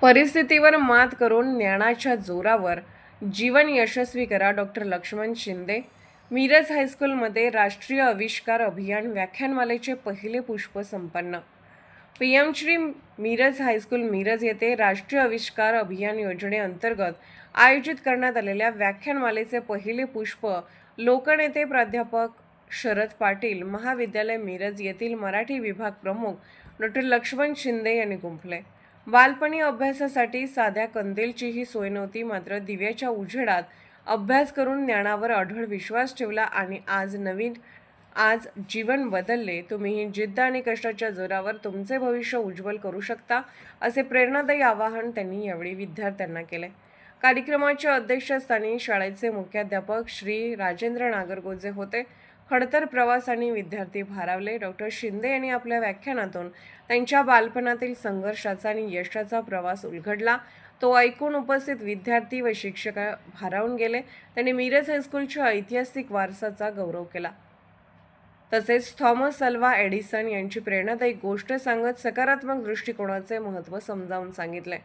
परिस्थितीवर मात करून ज्ञानाच्या जोरावर जीवन यशस्वी करा. डॉक्टर लक्ष्मण शिंदे. मिरज हायस्कूलमध्ये राष्ट्रीय आविष्कार अभियान व्याख्यानमालेचे पहिले पुष्प संपन्न. पीएम श्री मिरज हायस्कूल मिरज येथे राष्ट्रीय आविष्कार अभियान योजनेअंतर्गत आयोजित करण्यात आलेल्या व्याख्यानमालेचे पहिले पुष्प लोकनेते प्राध्यापक शरद पाटील महाविद्यालय मिरज येथील मराठी विभाग प्रमुख डॉक्टर लक्ष्मण शिंदे यांनी गुंफले. बालपणी अभ्यासासाठी साध्या कंदीलचीही सोय नव्हती, मात्र दिव्याच्या उजेडात अभ्यास करून ज्ञानावर अढळ विश्वास ठेवला आणि आज जीवन बदलले. तुम्हीही जिद्द आणि कष्टाच्या जोरावर तुमचे भविष्य उज्ज्वल करू शकता, असे प्रेरणादायी आवाहन त्यांनी यावेळी विद्यार्थ्यांना केले. कार्यक्रमाच्या अध्यक्षस्थानी शाळेचे मुख्याध्यापक श्री राजेंद्र नागरगोजे होते. खडतर प्रवास आणि विद्यार्थी भारावले. डॉक्टर शिंदे यांनी आपल्या व्याख्यानातून त्यांच्या बालपणातील संघर्षाचा आणि यशाचा प्रवास उलगडला. तो ऐकून उपस्थित विद्यार्थी व शिक्षक भारावून गेले. त्यांनी मिरज हायस्कूलच्या ऐतिहासिक वारसाचा गौरव केला. तसेच थॉमस अल्वा एडिसन यांची प्रेरणादायी गोष्ट सांगत सकारात्मक दृष्टिकोनाचे महत्त्व समजावून सांगितले.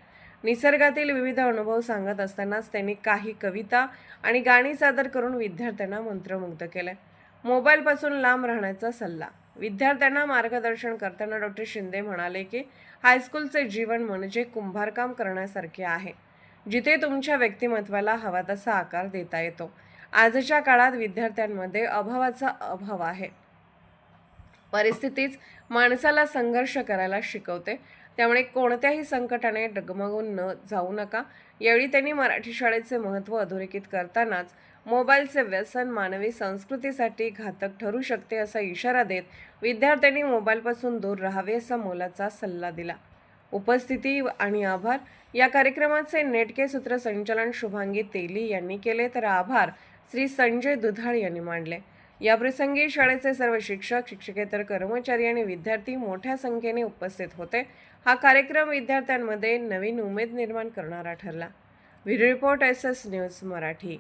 निसर्गातील विविध अनुभव सांगत असतानाच त्यांनी काही कविता आणि गाणी सादर करून विद्यार्थ्यांना मंत्रमुग्ध केले. मोबाईलपासून लांब राहण्याचा सल्ला. विद्यार्थ्यांना मार्गदर्शन करताना डॉक्टर शिंदे म्हणाले की हायस्कूलचे जीवन म्हणजे कुंभारकाम करण्यासारखे आहे, जिथे तुमच्या व्यक्तिमत्वाला हवा तसा आकार देता येतो. आजच्या काळात विद्यार्थ्यांमध्ये अभावाचा अभाव आहे. परिस्थितीच माणसाला संघर्ष करायला शिकवते, त्यामुळे कोणत्याही संकटाने डगमगून जाऊ नका. यावेळी त्यांनी मराठी शाळेचे महत्त्व अधोरेखित करतानाच मोबाईलचे व्यसन मानवी संस्कृतीसाठी घातक ठरू शकते असा इशारा देत विद्यार्थ्यांनी मोबाईलपासून दूर राहावे असा मोलाचा सल्ला दिला. उपस्थिती आणि आभार. या कार्यक्रमाचे नेटके सूत्रसंचालन शुभांगी तेली यांनी केले, तर आभार श्री संजय दुधाळ यांनी मांडले. याप्रसंगी शाळेचे सर्व शिक्षक, शिक्षकेतर कर्मचारी आणि विद्यार्थी मोठ्या संख्येने उपस्थित होते. हा कार्यक्रम विद्यार्थ्यांमध्ये नवीन उमेद निर्माण करणारा ठरला. Bureau report SS news Marathi.